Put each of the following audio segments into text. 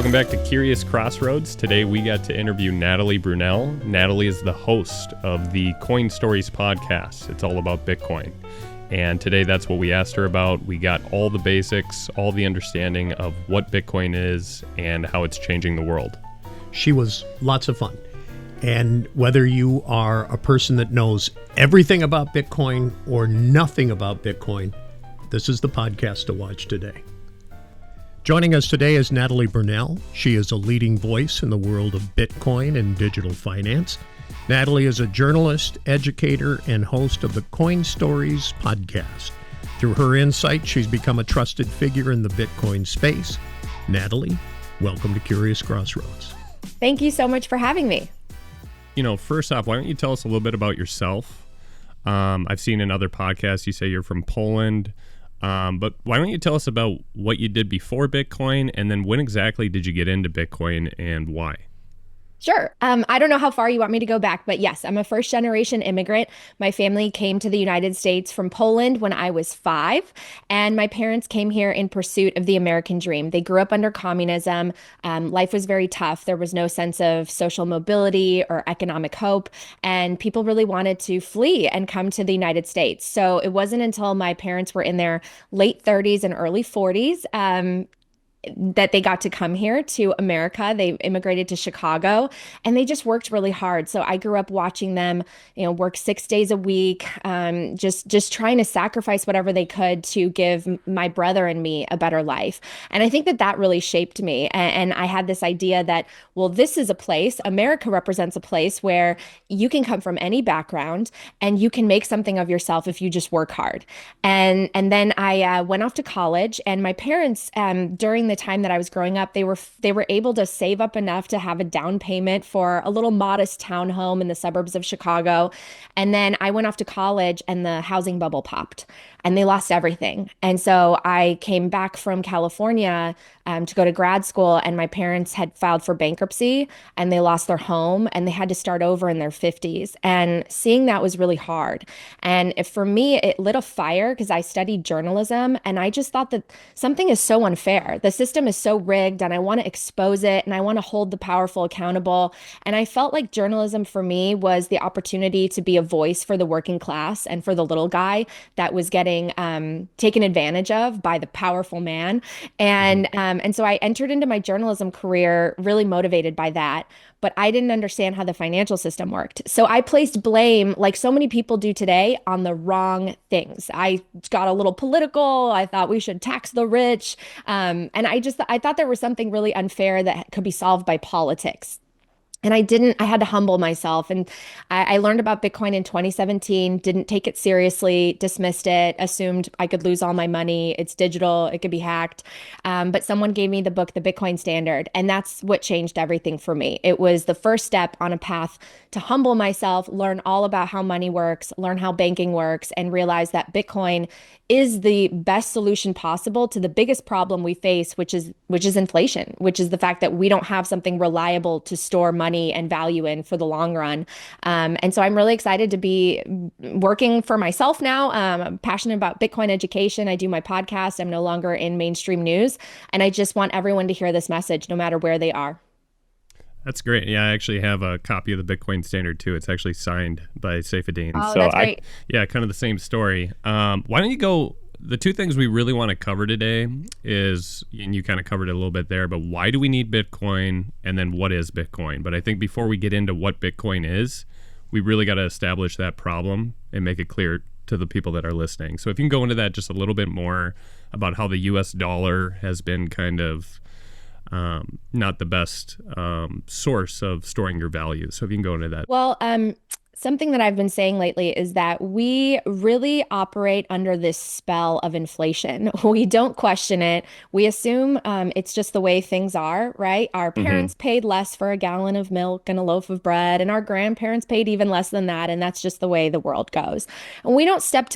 Welcome back to Curious Crossroads. Today we got to interview Natalie Brunell. Natalie is the host of the Coin Stories podcast. It's all about Bitcoin. And today that's what we asked her about. We got all the basics, all the understanding of what Bitcoin is and how it's changing the world. She was lots of fun. And whether you are a person that knows everything about Bitcoin or nothing about Bitcoin, this is the podcast to watch today. Joining us today is Natalie Brunell. She is a leading voice in the world of Bitcoin and digital finance. Natalie is a journalist, educator, and host of the Coin Stories podcast. Through her insight, she's become a trusted figure in the Bitcoin space. Natalie, welcome to Curious Crossroads. Thank you so much for having me. First off, why don't you tell us a little bit about yourself? I've seen in other podcasts you say you're from Poland. But why don't you tell us about what you did before Bitcoin, and then when exactly did you get into Bitcoin and why? Sure. I don't know how far you want me to go back, but yes, I'm a first generation immigrant. My family came to the United States from Poland when I was 5, and my parents came here in pursuit of the American dream. They grew up under communism. Life was very tough. There was no sense of social mobility or economic hope, and people really wanted to flee and come to the United States. So it wasn't until my parents were in their late 30s and early 40s that they got to come here to America. They immigrated to Chicago, and they just worked really hard. So I grew up watching them, work 6 days a week, just trying to sacrifice whatever they could to give my brother and me a better life. And I think that really shaped me. And I had this idea that, well, this is a place, America represents a place where you can come from any background and you can make something of yourself if you just work hard. And then I went off to college, and my parents, during the time that I was growing up, they were able to save up enough to have a down payment for a little modest townhome in the suburbs of Chicago. And then I went off to college, and the housing bubble popped, and they lost everything. And so I came back from California to go to grad school, and my parents had filed for bankruptcy, and they lost their home, and they had to start over in their 50s. And seeing that was really hard. And for me, it lit a fire because I studied journalism, and I just thought that something is so unfair. The system is so rigged, and I want to expose it, and I want to hold the powerful accountable. And I felt like journalism for me was the opportunity to be a voice for the working class and for the little guy that was getting taken advantage of by the powerful man. And so I entered into my journalism career really motivated by that, but I didn't understand how the financial system worked. So I placed blame, like so many people do today, on the wrong things. I got a little political. I thought we should tax the rich. And I thought there was something really unfair that could be solved by politics. And I had to humble myself. And I learned about Bitcoin in 2017, didn't take it seriously, dismissed it, assumed I could lose all my money. It's digital, it could be hacked. But someone gave me the book, The Bitcoin Standard. And that's what changed everything for me. It was the first step on a path to humble myself, learn all about how money works, learn how banking works, and realize that Bitcoin is the best solution possible to the biggest problem we face, which is inflation, which is the fact that we don't have something reliable to store money and value in for the long run. And so I'm really excited to be working for myself now. I'm passionate about Bitcoin education. I do my podcast. I'm no longer in mainstream news. And I just want everyone to hear this message, no matter where they are. That's great. Yeah, I actually have a copy of the Bitcoin Standard too. It's actually signed by Saifedean. Oh, so that's great. Kind of the same story. Why don't you go? The two things we really want to cover today is, and you kind of covered it a little bit there, but why do we need Bitcoin, and then what is Bitcoin? But I think before we get into what Bitcoin is, we really got to establish that problem and make it clear to the people that are listening. So if you can go into that just a little bit more about how the US dollar has been kind of not the best source of storing your value. So if you can go into that. Well, something that I've been saying lately is that we really operate under this spell of inflation. We don't question it. We assume it's just the way things are, right? Our parents paid less for a gallon of milk and a loaf of bread, and our grandparents paid even less than that, and that's just the way the world goes. And we don't step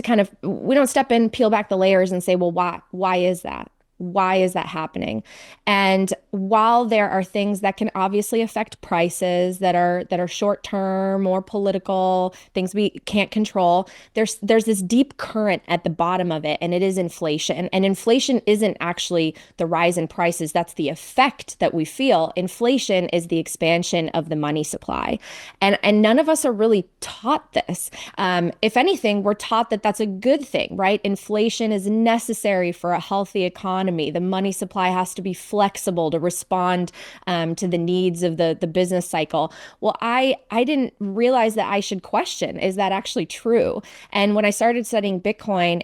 in, peel back the layers and say, well, why is that? Why is that happening? And while there are things that can obviously affect prices that are short term or political, things we can't control, there's this deep current at the bottom of it, and it is inflation. And inflation isn't actually the rise in prices, that's the effect that we feel. Inflation is the expansion of the money supply. And none of us are really taught this. If anything, we're taught that that's a good thing, right? Inflation is necessary for a healthy economy. The money supply has to be flexible to respond to the needs of the business cycle. Well, I didn't realize that I should question, is that actually true? And when I started studying Bitcoin,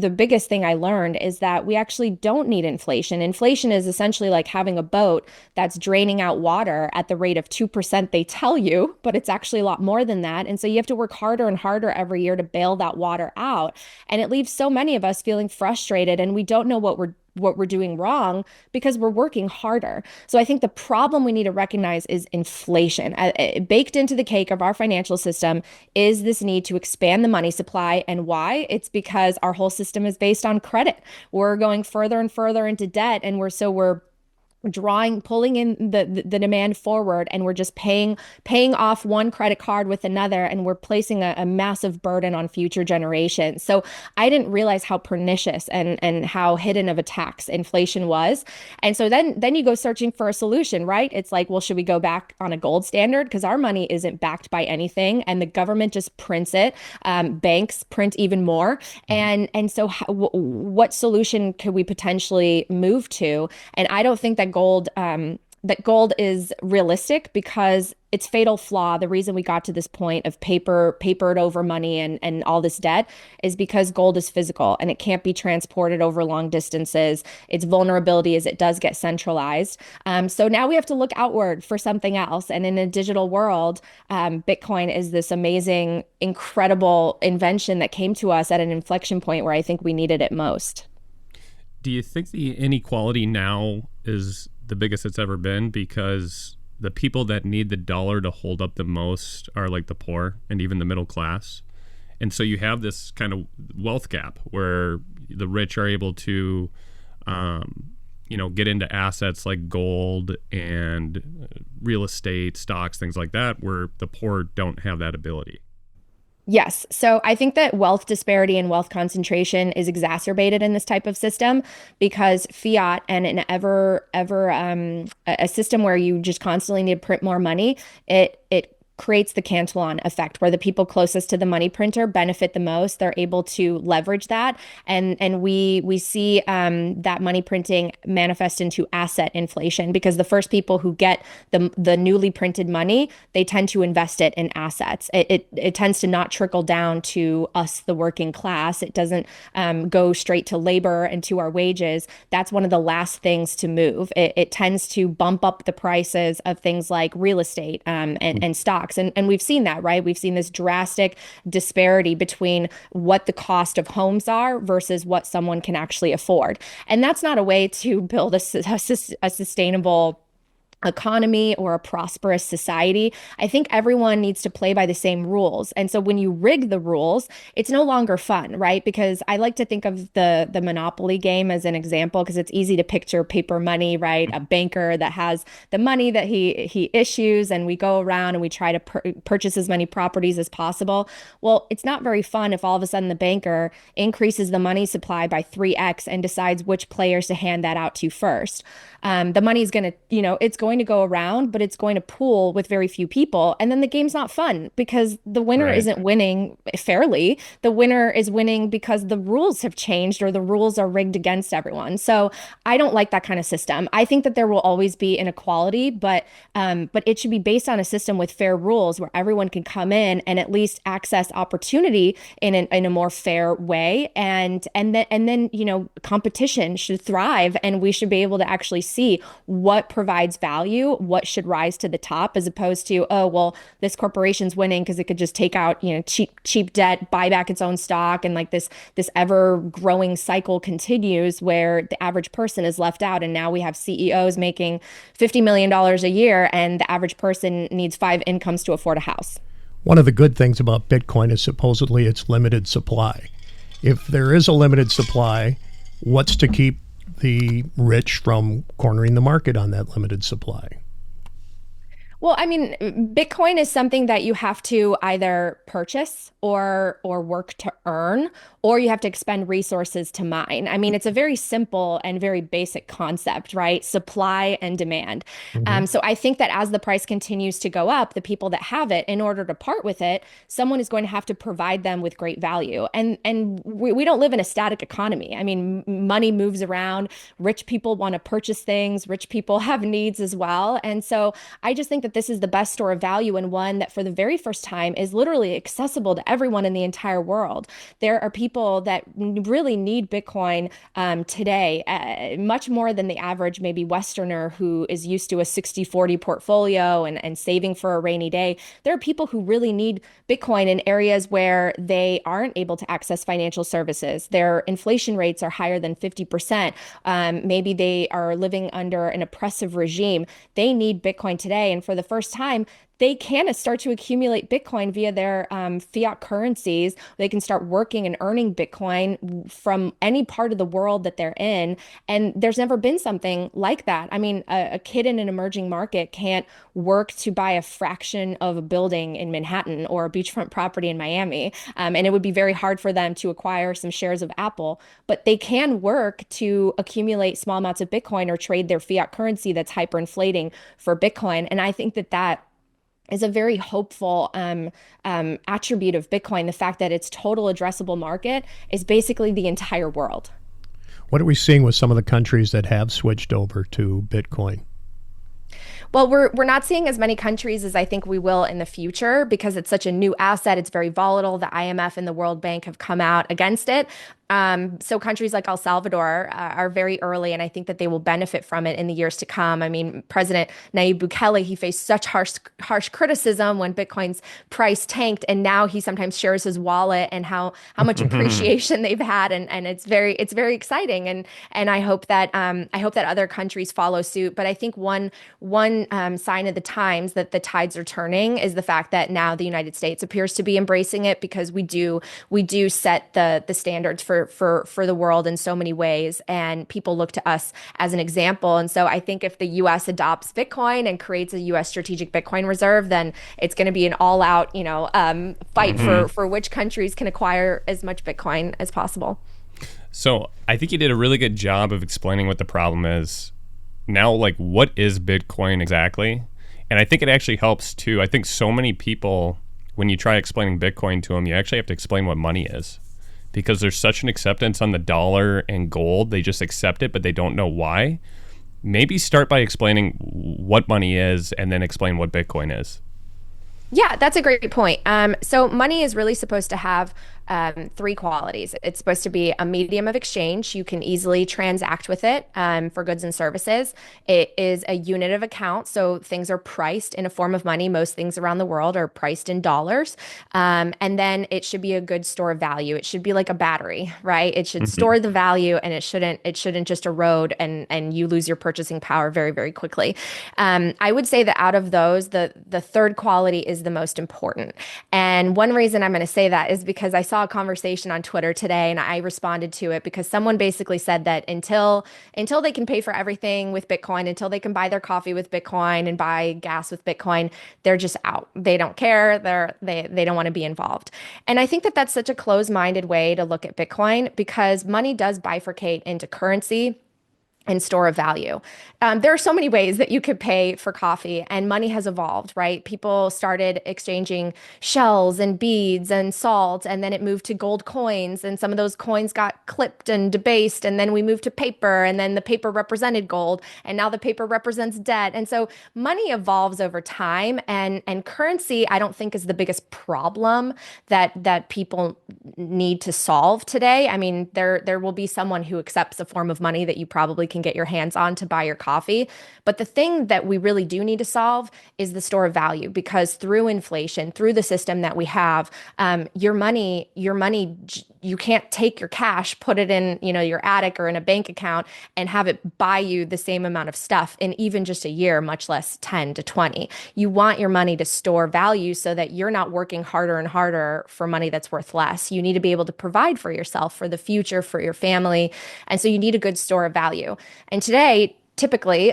the biggest thing I learned is that we actually don't need inflation. Inflation is essentially like having a boat that's draining out water at the rate of 2%, they tell you, but it's actually a lot more than that. And so you have to work harder and harder every year to bail that water out. And it leaves so many of us feeling frustrated, and we don't know what we're doing wrong because we're working harder. So I think the problem we need to recognize is inflation. Baked into the cake of our financial system is this need to expand the money supply. And why? It's because our whole system is based on credit. We're going further and further into debt, and we're pulling in the demand forward, and we're just paying off one credit card with another, and we're placing a massive burden on future generations. So I didn't realize how pernicious and how hidden of a tax inflation was. And so then you go searching for a solution, right? It's like, well, should we go back on a gold standard? Because our money isn't backed by anything, and the government just prints it. Banks print even more. And so what solution could we potentially move to? And I don't think that gold is realistic, because its fatal flaw, the reason we got to this point of papered over money and all this debt, is because gold is physical and it can't be transported over long distances. Its vulnerability is it does get centralized. So now we have to look outward for something else. And in a digital world, Bitcoin is this amazing, incredible invention that came to us at an inflection point where I think we needed it most. Do you think the inequality now is the biggest it's ever been, because the people that need the dollar to hold up the most are like the poor and even the middle class? And so you have this kind of wealth gap where the rich are able to get into assets like gold and real estate, stocks, things like that, where the poor don't have that ability. Yes. So I think that wealth disparity and wealth concentration is exacerbated in this type of system, because fiat and an a system where you just constantly need to print more money, it creates the Cantillon effect, where the people closest to the money printer benefit the most. They're able to leverage that, and we see that money printing manifest into asset inflation, because the first people who get the newly printed money, they tend to invest it in assets. It tends to not trickle down to us, the working class. It doesn't go straight to labor and to our wages. That's one of the last things to move. It tends to bump up the prices of things like real estate and stocks. And we've seen that, right? We've seen this drastic disparity between what the cost of homes are versus what someone can actually afford. And that's not a way to build a sustainable economy or a prosperous society. I think everyone needs to play by the same rules. And so when you rig the rules, it's no longer fun, right? Because I like to think of the Monopoly game as an example, because it's easy to picture paper money, right? A banker that has the money that he issues, and we go around and we try to purchase as many properties as possible. Well, it's not very fun if all of a sudden the banker increases the money supply by 3x and decides which players to hand that out to first. The money's going to, it's going to go around, but it's going to pool with very few people. And then the game's not fun, because the winner isn't winning fairly. The winner is winning because the rules have changed, or the rules are rigged against everyone. So I don't like that kind of system. I think that there will always be inequality, but it should be based on a system with fair rules, where everyone can come in and at least access opportunity in a more fair way. And then competition should thrive, and we should be able to actually see what provides value, what should rise to the top, as opposed to, oh, well, this corporation's winning because it could just take out, cheap debt, buy back its own stock. And like this ever growing cycle continues, where the average person is left out. And now we have CEOs making $50 million a year, and the average person needs 5 incomes to afford a house. One of the good things about Bitcoin is supposedly its limited supply. If there is a limited supply, what's to keep the rich from cornering the market on that limited supply? Well, I mean, Bitcoin is something that you have to either purchase or work to earn, or you have to expend resources to mine. I mean, it's a very simple and very basic concept, right? Supply and demand. Hmm. So I think that as the price continues to go up, the people that have it, in order to part with it, someone is going to have to provide them with great value. And we don't live in a static economy. I mean, money moves around. Rich people want to purchase things. Rich people have needs as well. And so I just think that this is the best store of value, and one that for the very first time is literally accessible to everyone in the entire world. There are people that really need Bitcoin today, much more than the average maybe Westerner who is used to a 60-40 portfolio and saving for a rainy day. There are people who really need Bitcoin in areas where they aren't able to access financial services. Their inflation rates are higher than 50%. Maybe they are living under an oppressive regime. They need Bitcoin today. And for the first time, they can start to accumulate Bitcoin via their fiat currencies. They can start working and earning Bitcoin from any part of the world that they're in. And there's never been something like that. I mean, a kid in an emerging market can't work to buy a fraction of a building in Manhattan or a beachfront property in Miami. And it would be very hard for them to acquire some shares of Apple, but they can work to accumulate small amounts of Bitcoin or trade their fiat currency that's hyperinflating for Bitcoin. And I think that that is a very hopeful attribute of Bitcoin. The fact that its total addressable market is basically the entire world. What are we seeing with some of the countries that have switched over to Bitcoin? Well, we're not seeing as many countries as I think we will in the future because it's such a new asset. It's very volatile. The IMF and the World Bank have come out against it. So countries like El Salvador are very early, and I think that they will benefit from it in the years to come. I mean, President Nayib Bukele, he faced such harsh criticism when Bitcoin's price tanked, and now he sometimes shares his wallet and how much appreciation they've had, and it's very exciting, and I hope that other countries follow suit. But I think one sign of the times that the tides are turning is the fact that now the United States appears to be embracing it because we do set the standards for the world in so many ways, and people look to us as an example. And so I think if the US adopts Bitcoin and creates a US strategic Bitcoin reserve, then it's going to be an all-out, fight for which countries can acquire as much Bitcoin as possible. So I think you did a really good job of explaining what the problem is. Now, like, what is Bitcoin exactly? And I think it actually helps too. I think so many people, when you try explaining Bitcoin to them, you actually have to explain what money is, because there's such an acceptance on the dollar and gold. They just accept it, but they don't know why. Maybe start by explaining what money is and then explain what Bitcoin is. Yeah, that's a great point. So money is really supposed to have three qualities. It's supposed to be a medium of exchange. You can easily transact with it for goods and services. It is a unit of account. So things are priced in a form of money. Most things around the world are priced in dollars. And then it should be a good store of value. It should be like a battery, right? It should store the value, and it shouldn't just erode and you lose your purchasing power very, very quickly. I would say that out of those, the third quality is the most important. And one reason I'm going to say that is because I saw a conversation on Twitter today, and I responded to it because someone basically said that until they can pay for everything with Bitcoin, until they can buy their coffee with Bitcoin and buy gas with Bitcoin, they're just out. They don't care. They don't want to be involved. And I think that that's such a closed-minded way to look at Bitcoin, because money does bifurcate into currency and store of value. There are so many ways that you could pay for coffee, and money has evolved, right? People started exchanging shells and beads and salt, and then it moved to gold coins, and some of those coins got clipped and debased, and then we moved to paper, and then the paper represented gold, and now the paper represents debt. And so money evolves over time, and currency, I don't think, is the biggest problem that people need to solve today. I mean, there will be someone who accepts a form of money that you probably can get your hands on to buy your coffee. But the thing that we really do need to solve is the store of value, because through inflation, through the system that we have, your money you can't take your cash, put it in, your attic or in a bank account and have it buy you the same amount of stuff in even just a year, much less 10 to 20. You want your money to store value so that you're not working harder and harder for money that's worth less. You need to be able to provide for yourself, for the future, for your family. And so you need a good store of value. And today, typically,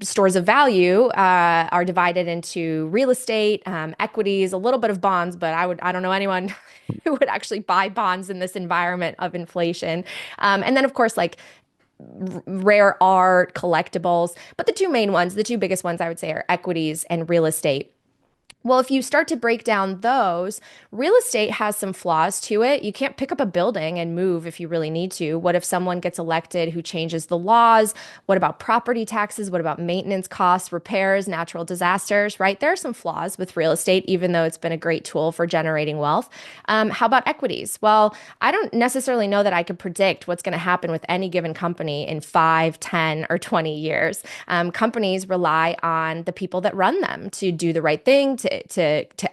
stores of value are divided into real estate, equities, a little bit of bonds, but I don't know anyone who would actually buy bonds in this environment of inflation. And then, of course, like rare art, collectibles. But the two biggest ones I would say are equities and real estate. Well, if you start to break down those, real estate has some flaws to it. You can't pick up a building and move if you really need to. What if someone gets elected who changes the laws? What about property taxes? What about maintenance costs, repairs, natural disasters, right? There are some flaws with real estate, even though it's been a great tool for generating wealth. How about equities? Well, I don't necessarily know that I could predict what's going to happen with any given company in 5, 10, or 20 years. Companies rely on the people that run them to do the right thing, to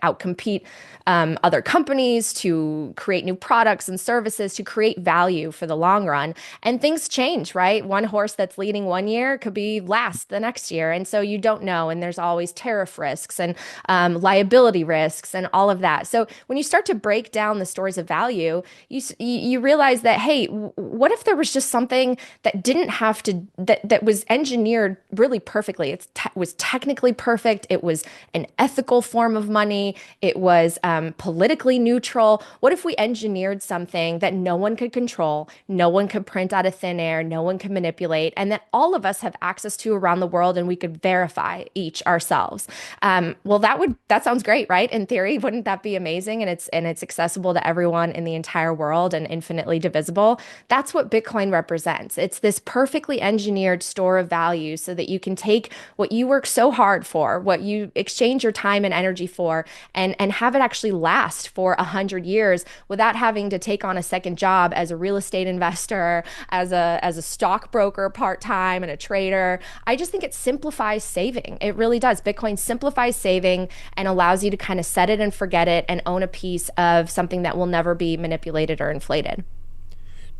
outcompete other companies, to create new products and services, to create value for the long run. And things change, right? One horse that's leading one year could be last the next year. And so you don't know. And there's always tariff risks and liability risks and all of that. So when you start to break down the stores of value, you realize that, hey, what if there was just something that didn't have to, that was engineered really perfectly? It was technically perfect. It was an ethical form of money. It was politically neutral. What if we engineered something that no one could control, no one could print out of thin air, no one could manipulate, and that all of us have access to around the world, and we could verify each ourselves? Well, that sounds great, right? In theory, wouldn't that be amazing? And it's accessible to everyone in the entire world and infinitely divisible. That's what Bitcoin represents. It's this perfectly engineered store of value so that you can take what you work so hard for, what you exchange your time and energy for, and have it actually last for 100 years without having to take on a second job as a real estate investor, as a stockbroker part-time, and a trader. I just think it simplifies saving. It really does. Bitcoin simplifies saving and allows you to kind of set it and forget it and own a piece of something that will never be manipulated or inflated.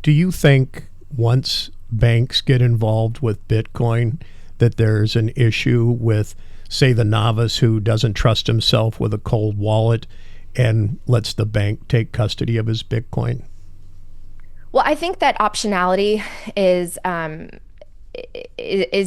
Do you think once banks get involved with Bitcoin that there's an issue with, say, the novice who doesn't trust himself with a cold wallet and lets the bank take custody of his Bitcoin? Well, I think that optionality is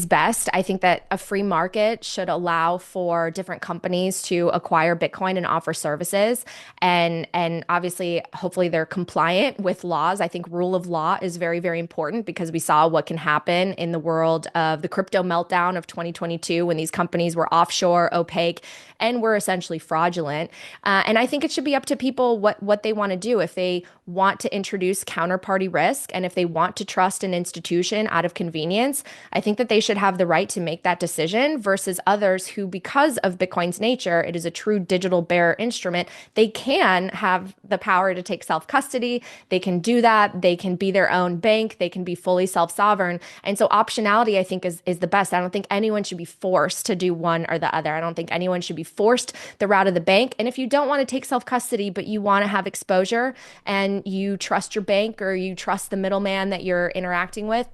best. I think that a free market should allow for different companies to acquire Bitcoin and offer services. And obviously, hopefully they're compliant with laws. I think rule of law is very, very important because we saw what can happen in the world of the crypto meltdown of 2022 when these companies were offshore, opaque, and were essentially fraudulent. And I think it should be up to people what they want to do. If they want to introduce counterparty risk and if they want to trust an institution out of convenience, I think that they should have the right to make that decision versus others who, because of Bitcoin's nature, it is a true digital bearer instrument. They can have the power to take self-custody. They can do that. They can be their own bank. They can be fully self-sovereign. And so optionality, I think, is the best. I don't think anyone should be forced to do one or the other. I don't think anyone should be forced the route of the bank. And if you don't want to take self-custody, but you want to have exposure and you trust your bank or you trust the middleman that you're interacting with,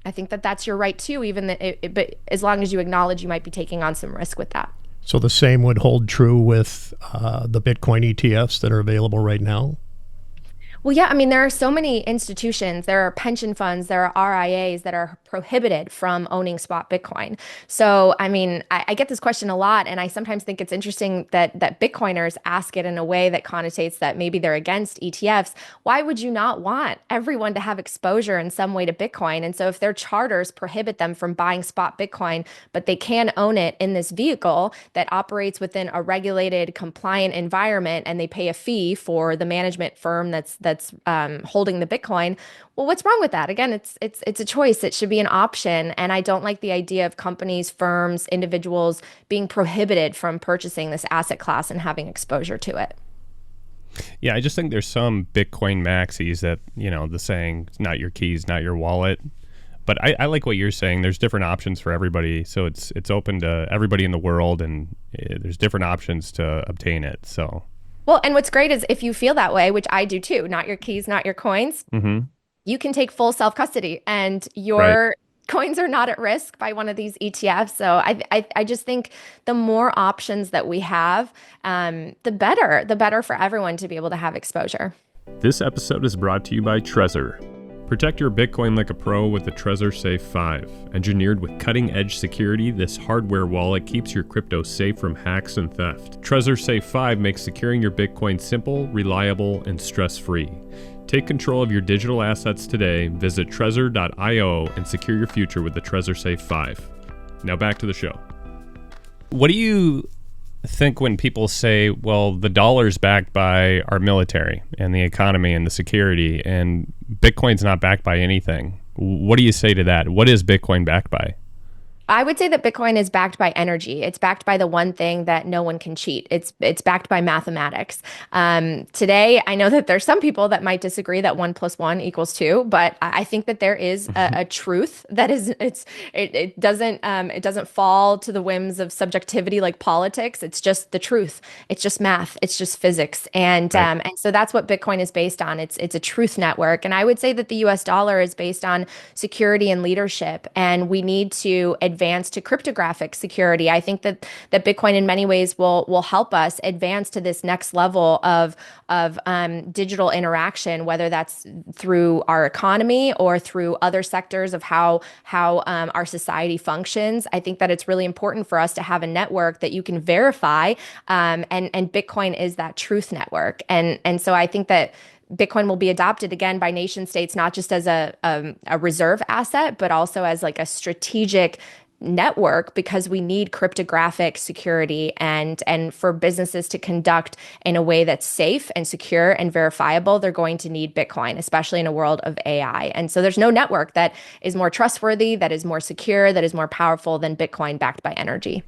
I think that that's your right too, but as long as you acknowledge you might be taking on some risk with that. So the same would hold true with the Bitcoin ETFs that are available right now? Well, yeah, I mean, there are so many institutions, there are pension funds, there are RIAs that are prohibited from owning spot Bitcoin. So, I mean, I get this question a lot, and I sometimes think it's interesting that Bitcoiners ask it in a way that connotates that maybe they're against ETFs. Why would you not want everyone to have exposure in some way to Bitcoin? And so if their charters prohibit them from buying spot Bitcoin, but they can own it in this vehicle that operates within a regulated, compliant environment, and they pay a fee for the management firm that's holding the Bitcoin. Well, what's wrong with that? Again, it's a choice. It should be an option. And I don't like the idea of companies, firms, individuals being prohibited from purchasing this asset class and having exposure to it. Yeah, I just think there's some Bitcoin maxis that, the saying, not your keys, not your wallet. But I like what you're saying. There's different options for everybody. So it's open to everybody in the world, and there's different options to obtain it. So Well, and what's great is if you feel that way, which I do too, not your keys, not your coins, Hmm. you can take full self-custody and Right. your coins are not at risk by one of these ETFs. So I just think the more options that we have, the better for everyone to be able to have exposure. This episode is brought to you by Trezor. Protect your Bitcoin like a pro with the Trezor Safe 5. Engineered with cutting-edge security, this hardware wallet keeps your crypto safe from hacks and theft. Trezor Safe 5 makes securing your Bitcoin simple, reliable, and stress-free. Take control of your digital assets today. Visit Trezor.io and secure your future with the Trezor Safe 5. Now back to the show. What do you think when people say, well, the dollar's backed by our military and the economy and the security, and Bitcoin's not backed by anything? What do you say to that? What is Bitcoin backed by? I would say that Bitcoin is backed by energy. It's backed by the one thing that no one can cheat. It's backed by mathematics. Today, I know that there's some people that might disagree that 1+1 = 2, but I think that there is a truth that is it doesn't fall to the whims of subjectivity like politics. It's just the truth. It's just math. It's just physics, Right. and so that's what Bitcoin is based on. It's a truth network, and I would say that the U.S. dollar is based on security and leadership, and we need to advance to cryptographic security. I think that Bitcoin in many ways will help us advance to this next level of digital interaction, whether that's through our economy or through other sectors of how our society functions. I think that it's really important for us to have a network that you can verify, and Bitcoin is that truth network. And so I think that Bitcoin will be adopted again by nation states, not just as a reserve asset, but also as like a strategic network, because we need cryptographic security and for businesses to conduct in a way that's safe and secure and verifiable, they're going to need Bitcoin, especially in a world of AI. And so there's no network that is more trustworthy, that is more secure, that is more powerful than Bitcoin backed by energy.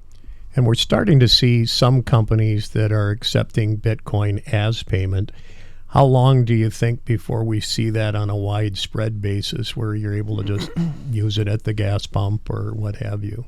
And we're starting to see some companies that are accepting Bitcoin as payment. How long do you think before we see that on a widespread basis where you're able to just use it at the gas pump or what have you?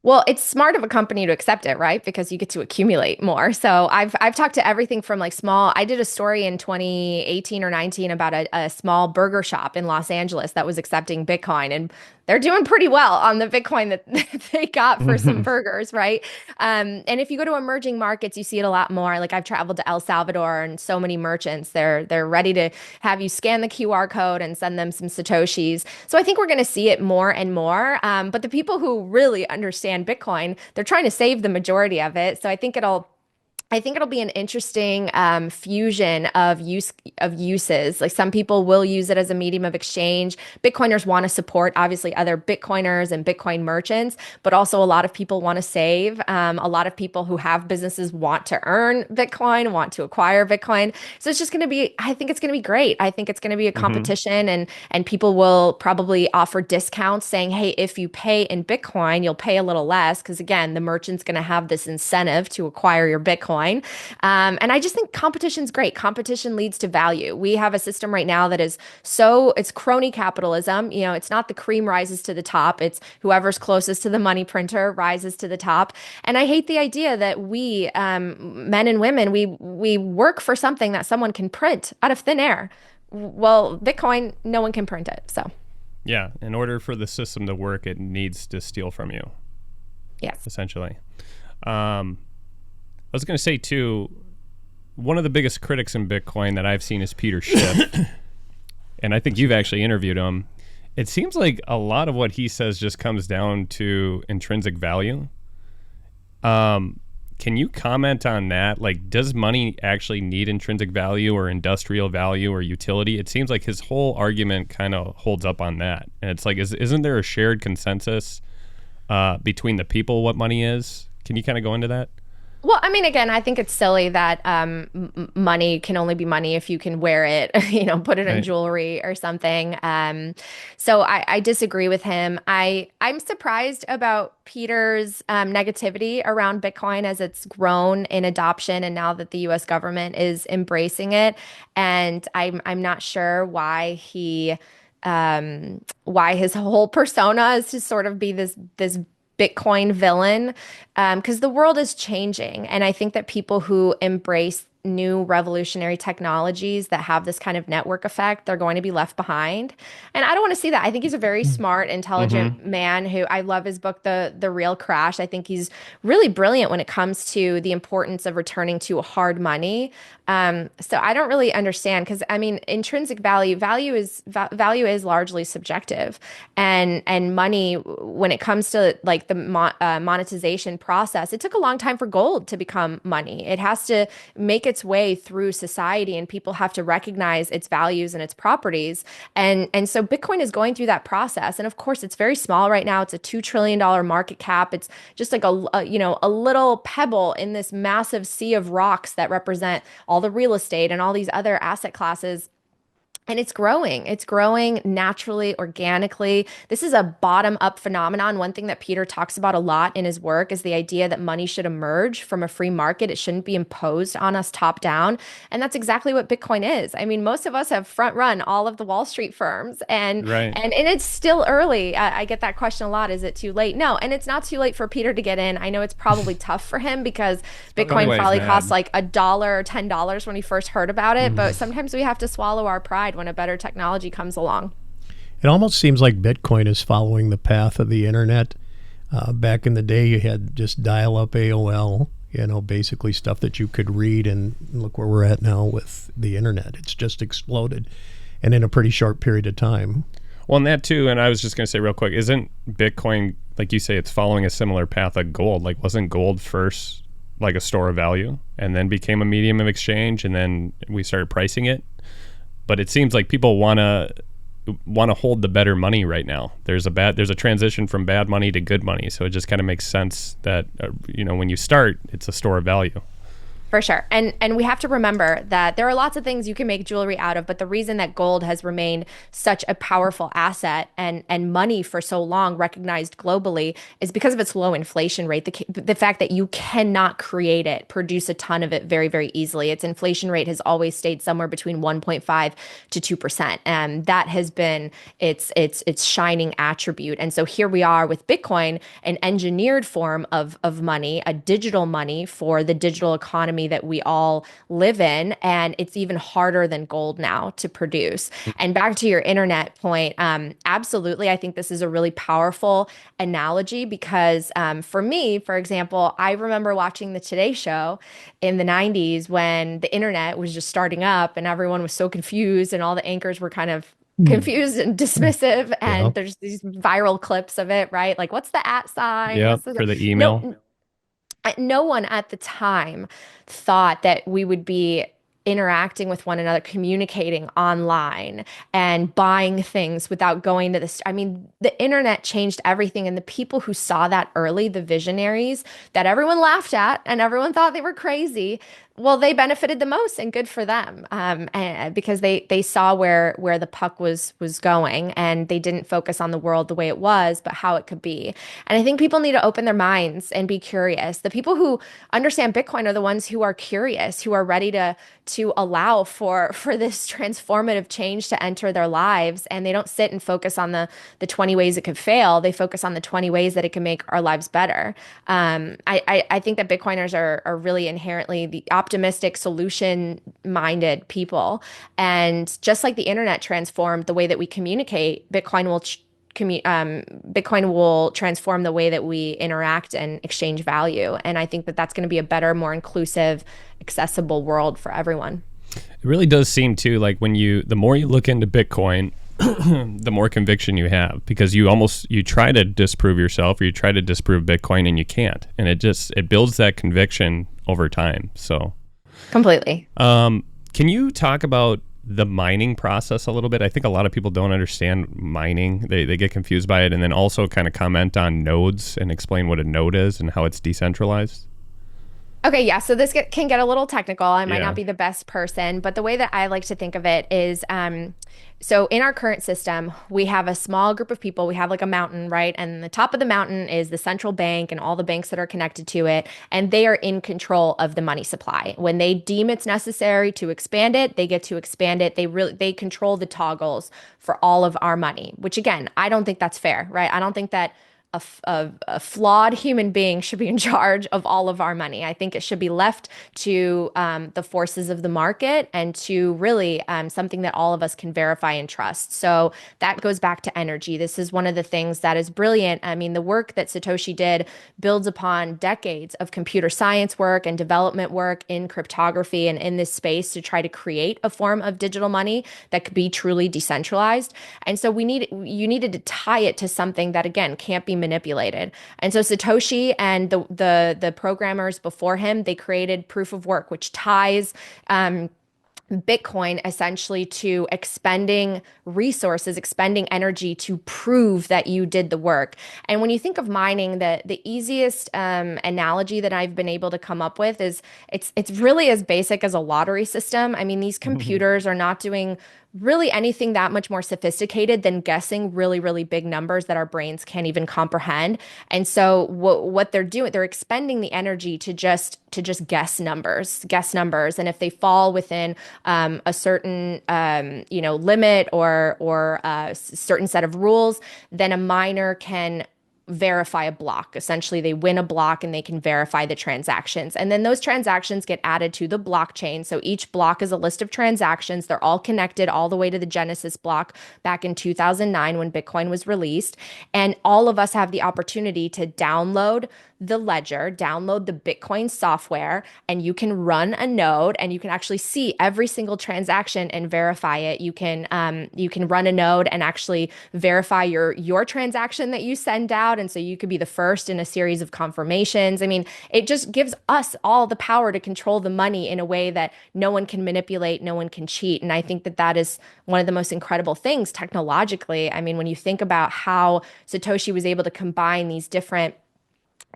Well, it's smart of a company to accept it, right? Because you get to accumulate more. So I've talked to everything from like small. I did a story in 2018 or 19 about a small burger shop in Los Angeles that was accepting Bitcoin, and they're doing pretty well on the Bitcoin that they got for some burgers, right? And if you go to emerging markets, you see it a lot more. Like I've traveled to El Salvador, and so many merchants, they're ready to have you scan the QR code and send them some Satoshis. So I think we're going to see it more and more. But the people who really understand Bitcoin, they're trying to save the majority of it. So I think it'll be an interesting fusion of uses. Like some people will use it as a medium of exchange. Bitcoiners want to support obviously other Bitcoiners and Bitcoin merchants, but also a lot of people want to save. A lot of people who have businesses want to earn Bitcoin, want to acquire Bitcoin. So it's just going to be. I think it's going to be great. I think it's going to be a Hmm. competition, and people will probably offer discounts, saying, "Hey, if you pay in Bitcoin, you'll pay a little less," because again, the merchant's going to have this incentive to acquire your Bitcoin. And I just think competition's great. Competition leads to value. We have a system right now that is it's crony capitalism. You know, it's not the cream rises to the top. It's whoever's closest to the money printer rises to the top. And I hate the idea that we, men and women, we work for something that someone can print out of thin air. Well, Bitcoin, no one can print it. So, Yeah. In order for the system to work, it needs to steal from you, yes. essentially. Um, I was going to say, too, one of the biggest critics in Bitcoin that I've seen is Peter Schiff. And I think you've actually interviewed him. It seems like a lot of what he says just comes down to intrinsic value. Can you comment on that? Like, does money actually need intrinsic value or industrial value or utility? It seems like his whole argument kind of holds up on that. And it's like, isn't there a shared consensus between the people what money is? Can you kind of go into that? Well, I mean, again, I think it's silly that money can only be money if you can wear it, put it in Right. jewelry or something. So I disagree with him. I'm surprised about Peter's negativity around Bitcoin as it's grown in adoption, and now that the U.S. government is embracing it. And I'm not sure why his whole persona is to sort of be this Bitcoin villain, because the world is changing. And I think that people who embrace new revolutionary technologies that have this kind of network effect, they're going to be left behind. And I don't want to see that. I think he's a very smart, intelligent man who I love his book, The Real Crash. I think he's really brilliant when it comes to the importance of returning to hard money. So I don't really understand because I mean, intrinsic value is largely subjective, and money when it comes to like the monetization process, it took a long time for gold to become money. It has to make its way through society, and people have to recognize its values and its properties. And so Bitcoin is going through that process. And of course, it's very small right now. It's a $2 trillion market cap. It's just like a little pebble in this massive sea of rocks that represent all the real estate and all these other asset classes. And it's growing. It's growing naturally, organically. This is a bottom-up phenomenon. One thing that Peter talks about a lot in his work is the idea that money should emerge from a free market. It shouldn't be imposed on us top down. And that's exactly what Bitcoin is. I mean, most of us have front run all of the Wall Street firms, and Right. and it's still early. I get that question a lot. Is it too late? No, and it's not too late for Peter to get in. I know it's probably tough for him because Bitcoin Otherwise, probably mad. cost like $1 or $10 when he first heard about it. But sometimes we have to swallow our pride when a better technology comes along. It almost seems like Bitcoin is following the path of the internet. Back in the day, you had just dial-up AOL, basically stuff that you could read, and look where we're at now with the internet. It's just exploded, and in a pretty short period of time. Well, and that too, and I was just going to say real quick, isn't Bitcoin, like you say, it's following a similar path of gold? Like, wasn't gold first like a store of value and then became a medium of exchange, and then we started pricing it? But it seems like people want to hold the better money right now. There's a transition from bad money to good money, so it just kind of makes sense that when you start, it's a store of value. For sure. And we have to remember that there are lots of things you can make jewelry out of, but the reason that gold has remained such a powerful asset and money for so long recognized globally is because of its low inflation rate. The fact that you cannot create it, produce a ton of it very, very easily. Its inflation rate has always stayed somewhere between 1.5 to 2%. And that has been its shining attribute. And so here we are with Bitcoin, an engineered form of money, a digital money for the digital economy that we all live in, and it's even harder than gold now to produce. And back to your internet point, absolutely, I think this is a really powerful analogy because for me, for example, I remember watching the Today Show in the 90s when the internet was just starting up and everyone was so confused and all the anchors were kind of confused and dismissive, and there's these viral clips of it, right? Like, what's the at sign? Yeah, What's for the email. No one at the time thought that we would be interacting with one another, communicating online and buying things without going to the I mean, the internet changed everything. And the people who saw that early, the visionaries that everyone laughed at and everyone thought they were crazy, well, they benefited the most, and good for them, and because they saw where the puck was going, and they didn't focus on the world the way it was, but how it could be. And I think people need to open their minds and be curious. The people who understand Bitcoin are the ones who are curious, who are ready to allow for this transformative change to enter their lives, and they don't sit and focus on the 20 ways it could fail. They focus on the 20 ways that it can make our lives better. I think that Bitcoiners are really inherently the optimistic, solution-minded people. And just like the internet transformed the way that we communicate, Bitcoin will transform the way that we interact and exchange value. And I think that that's going to be a better, more inclusive, accessible world for everyone. It really does seem too like the more you look into Bitcoin, the more conviction you have, because you try to disprove yourself, or you try to disprove Bitcoin and you can't. And it builds that conviction over time. So completely. Can you talk about the mining process a little bit? I think a lot of people don't understand mining. They get confused by it, and then also kind of comment on nodes and explain what a node is and how it's decentralized. Okay, yeah, so this can get a little technical. I might Yeah. not be the best person, but the way that I like to think of it is, so in our current system, we have a small group of people. We have like a mountain, right? And the top of the mountain is the central bank and all the banks that are connected to it, and they are in control of the money supply. When they deem it's necessary to expand it, they get to expand it. They control the toggles for all of our money, which again, I don't think that's fair, right? I don't think that a flawed human being should be in charge of all of our money. I think it should be left to the forces of the market and to really something that all of us can verify and trust. So that goes back to energy. This is one of the things that is brilliant. I mean, the work that Satoshi did builds upon decades of computer science work and development work in cryptography and in this space to try to create a form of digital money that could be truly decentralized. And so you needed to tie it to something that, again, can't be manipulated. And so Satoshi and the programmers before him, they created proof of work, which ties Bitcoin essentially to expending resources, expending energy to prove that you did the work. And when you think of mining, the easiest analogy that I've been able to come up with is it's really as basic as a lottery system. I mean, these computers are not doing really anything that much more sophisticated than guessing really, really big numbers that our brains can't even comprehend. And so what they're doing, they're expending the energy to just guess numbers. And if they fall within a certain limit or a certain set of rules, then a miner can verify a block. Essentially, they win a block and they can verify the transactions. And then those transactions get added to the blockchain. So each block is a list of transactions. They're all connected all the way to the Genesis block back in 2009 when Bitcoin was released. And all of us have the opportunity to download the ledger, download the Bitcoin software, and you can run a node and you can actually see every single transaction and verify it. You can run a node and actually verify your transaction that you send out. And so you could be the first in a series of confirmations. I mean, it just gives us all the power to control the money in a way that no one can manipulate, no one can cheat. And I think that is one of the most incredible things technologically. I mean, when you think about how Satoshi was able to combine these different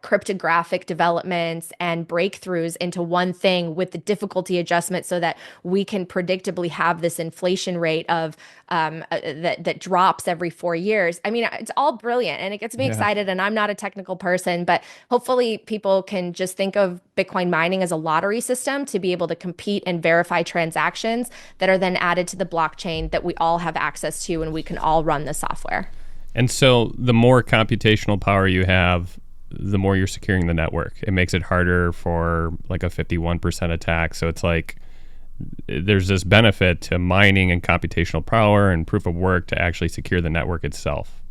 cryptographic developments and breakthroughs into one thing with the difficulty adjustment so that we can predictably have this inflation rate of that drops every 4 years. I mean, it's all brilliant and it gets me excited, and I'm not a technical person, but hopefully people can just think of Bitcoin mining as a lottery system to be able to compete and verify transactions that are then added to the blockchain that we all have access to and we can all run the software. And so the more computational power you have, the more you're securing the network. It makes it harder for like a 51% attack. So it's like there's this benefit to mining and computational power and proof of work to actually secure the network itself.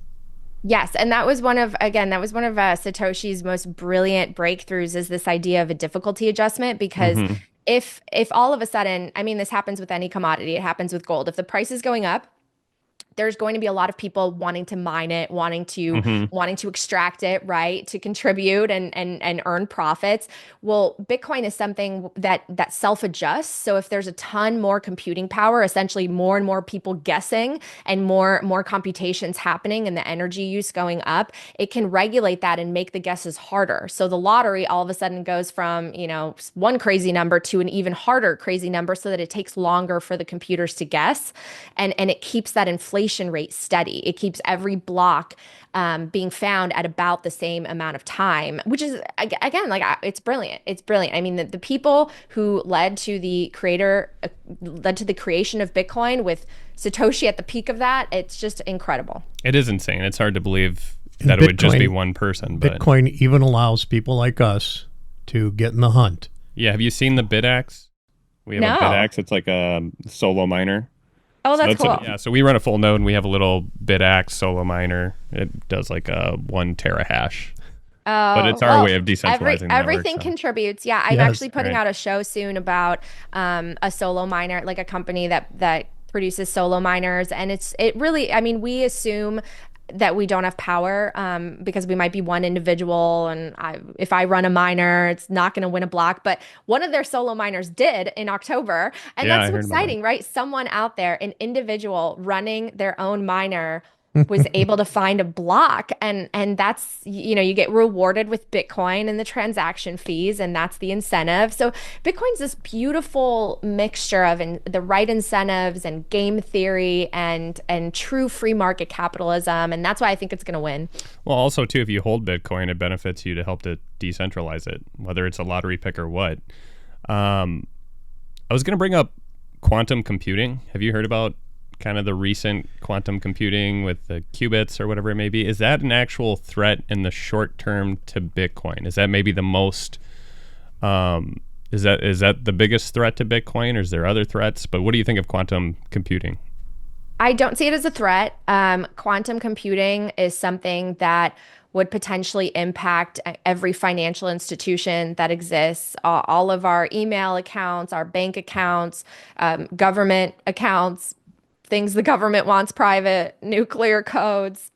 Yes, and that was one of Satoshi's most brilliant breakthroughs, is this idea of a difficulty adjustment. Because if all of a sudden, I mean, this happens with any commodity, it happens with gold. If the price is going up, there's going to be a lot of people wanting to mine it, wanting to extract it, right, to contribute and earn profits. Well, Bitcoin is something that self-adjusts. So if there's a ton more computing power, essentially more and more people guessing and more computations happening and the energy use going up, it can regulate that and make the guesses harder. So the lottery all of a sudden goes from, one crazy number to an even harder crazy number so that it takes longer for the computers to guess. And it keeps that inflation rate steady. It keeps every block being found at about the same amount of time, which is, again, it's brilliant. It's brilliant. I mean, the people who led to the creation of Bitcoin with Satoshi at the peak of that, it's just incredible. It is insane. It's hard to believe that it would just be one person. But Bitcoin even allows people like us to get in the hunt. Yeah. Have you seen the BitAxe? We have a BitAxe. It's like a solo miner. Oh, that's cool. So we run a full node and we have a little BitAxe solo miner. It does like a 1 terahash. Oh, but it's our way of decentralizing everything contributes. Yeah, I'm actually putting right. out a show soon about a solo miner, like a company that produces solo miners, and it really. I mean, we assume that we don't have power because we might be one individual, and if I run a miner, it's not going to win a block. But one of their solo miners did in October, and that's so exciting, right? Someone out there, an individual running their own miner, was able to find a block, and that's, you get rewarded with Bitcoin and the transaction fees, and that's the incentive. So Bitcoin's this beautiful mixture of the right incentives and game theory and true free market capitalism, and that's why I think it's going to win. Well, also too, if you hold Bitcoin, it benefits you to help to decentralize it, whether it's a lottery pick or what. I was going to bring up quantum computing. Have you heard about kind of the recent quantum computing with the qubits or whatever it may be, is that an actual threat in the short term to Bitcoin? Is that maybe the most, is that the biggest threat to Bitcoin, or is there other threats? But what do you think of quantum computing? I don't see it as a threat. Quantum computing is something that would potentially impact every financial institution that exists, all of our email accounts, our bank accounts, government accounts, things the government wants private, nuclear codes.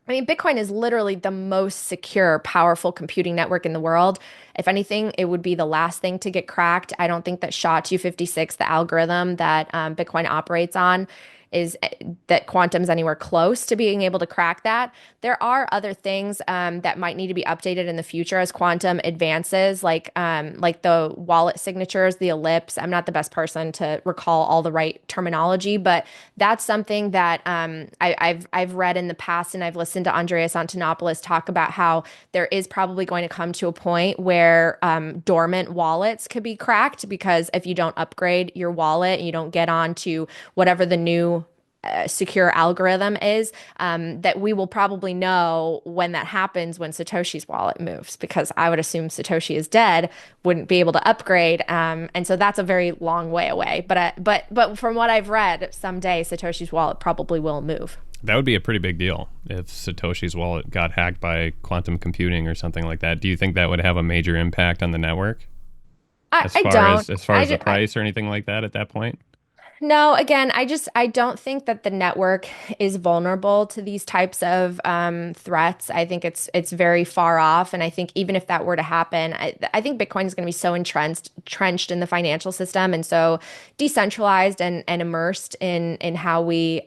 I mean, Bitcoin is literally the most secure, powerful computing network in the world. If anything, it would be the last thing to get cracked. I don't think that SHA-256, the algorithm that Bitcoin operates on, is that quantum's anywhere close to being able to crack that. There are other things that might need to be updated in the future as quantum advances, like the wallet signatures, the ellipse. I'm not the best person to recall all the right terminology, but that's something that I've read in the past, and I've listened to Andreas Antonopoulos talk about how there is probably going to come to a point where dormant wallets could be cracked, because if you don't upgrade your wallet and you don't get on to whatever the new secure algorithm is, that we will probably know when that happens, when Satoshi's wallet moves, because I would assume Satoshi is dead, wouldn't be able to upgrade, and so that's a very long way away. But from what I've read, someday Satoshi's wallet probably will move. That would be a pretty big deal if Satoshi's wallet got hacked by quantum computing or something like that. Do you think that would have a major impact on the network? As far as the price or anything like that at that point? No, again, I don't think that the network is vulnerable to these types of threats. I think it's very far off, and I think even if that were to happen, I think Bitcoin is going to be so entrenched in the financial system, and so decentralized and immersed in how we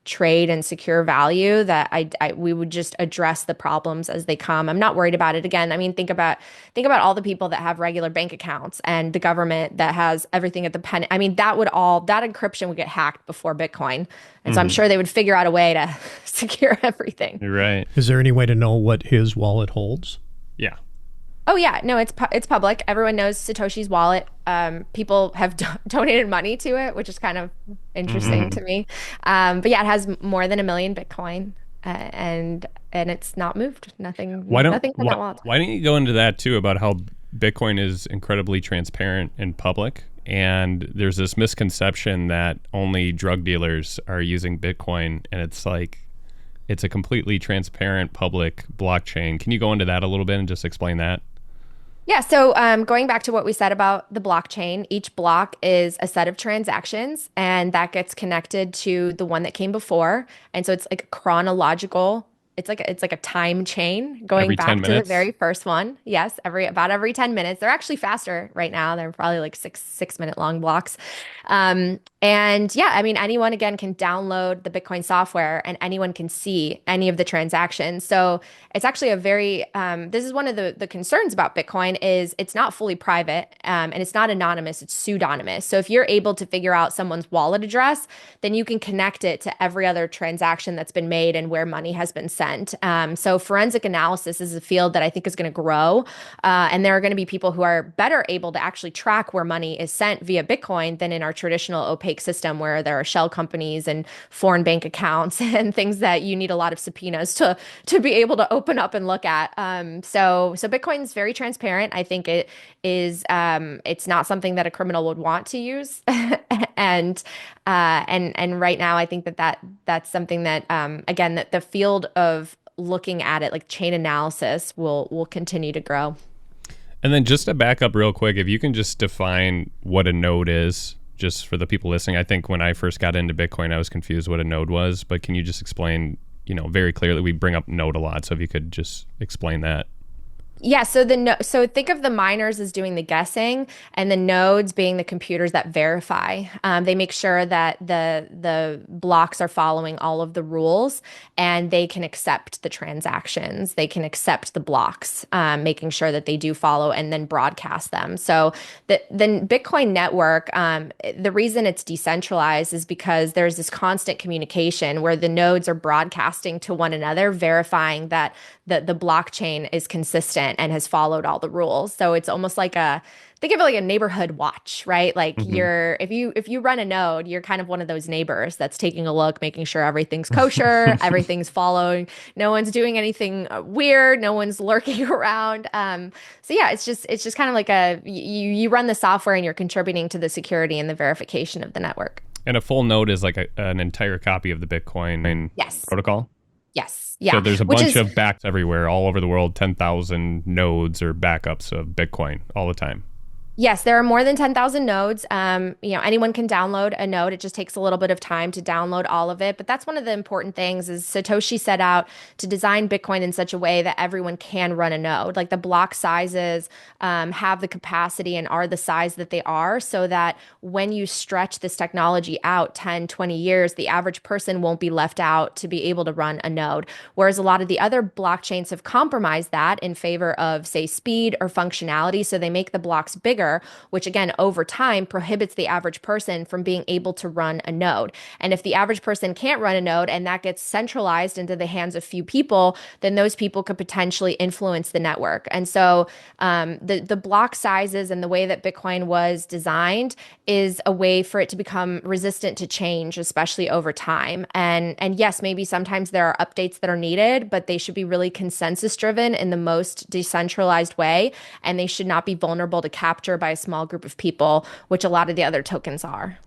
trade and secure value, that we would just address the problems as they come. I'm not worried about it. Again, I mean, think about all the people that have regular bank accounts, and the government that has everything at the pen. I mean, that encryption would get hacked before Bitcoin. And so I'm sure they would figure out a way to secure everything. You're right. Is there any way to know what his wallet holds? Yeah. Oh yeah, no, it's public. Everyone knows Satoshi's wallet. People have donated money to it, which is kind of interesting to me. But yeah, it has more than 1 million Bitcoin, and it's not moved. Nothing from that wallet. Why don't you go into that too, about how Bitcoin is incredibly transparent and public, and there's this misconception that only drug dealers are using Bitcoin, and it's like, it's a completely transparent public blockchain. Can you go into that a little bit and just explain that? Yeah, so going back to what we said about the blockchain, each block is a set of transactions, and that gets connected to the one that came before. And so it's like a chronological, it's like a time chain going back to the very first one. Yes, about every 10 minutes. They're actually faster right now. They're probably like six-minute long blocks. And yeah, I mean, anyone again can download the Bitcoin software, and anyone can see any of the transactions. So it's actually a very, this is one of the concerns about Bitcoin, is it's not fully private, and it's not anonymous, it's pseudonymous. So if you're able to figure out someone's wallet address, then you can connect it to every other transaction that's been made and where money has been sent. So forensic analysis is a field that I think is going to grow. And there are going to be people who are better able to actually track where money is sent via Bitcoin than in our traditional opaque system, where there are shell companies and foreign bank accounts and things that you need a lot of subpoenas to be able to open up and look at. So Bitcoin's very transparent. I think it is, it's not something that a criminal would want to use. And right now, I think that's something that, again, that the field of looking at it, like chain analysis, will continue to grow. And then just to back up real quick, if you can just define what a node is, just for the people listening. I think when I first got into Bitcoin, I was confused what a node was, but can you just explain, very clearly? We bring up node a lot, so if you could just explain that. Yeah, so think of the miners as doing the guessing, and the nodes being the computers that verify. They make sure that the blocks are following all of the rules, and they can accept the transactions. They can accept the blocks, making sure that they do follow, and then broadcast them. So the Bitcoin network, the reason it's decentralized is because there's this constant communication where the nodes are broadcasting to one another, verifying that the blockchain is consistent. compliant and has followed all the rules. So it's almost like think of it like a neighborhood watch, right? Like Hmm. if you run a node, you're kind of one of those neighbors that's taking a look, making sure everything's kosher, everything's following, no one's doing anything weird, no one's lurking around. So yeah, it's just kind of like you run the software and you're contributing to the security and the verification of the network. And a full node is like an entire copy of the Bitcoin Yes. protocol. Yes. So Yeah. there's a Which bunch is of backs everywhere, all over the world, 10,000 nodes or backups of Bitcoin all the time. Yes, there are more than 10,000 nodes. Anyone can download a node. It just takes a little bit of time to download all of it. But that's one of the important things is Satoshi set out to design Bitcoin in such a way that everyone can run a node. Like the block sizes have the capacity and are the size that they are so that when you stretch this technology out 10, 20 years, the average person won't be left out to be able to run a node. Whereas a lot of the other blockchains have compromised that in favor of, say, speed or functionality. So they make the blocks bigger, which again, over time prohibits the average person from being able to run a node. And if the average person can't run a node and that gets centralized into the hands of few people, then those people could potentially influence the network. And so the block sizes and the way that Bitcoin was designed is a way for it to become resistant to change, especially over time. And yes, maybe sometimes there are updates that are needed, but they should be really consensus driven in the most decentralized way, and they should not be vulnerable to capture by a small group of people, which a lot of the other tokens are.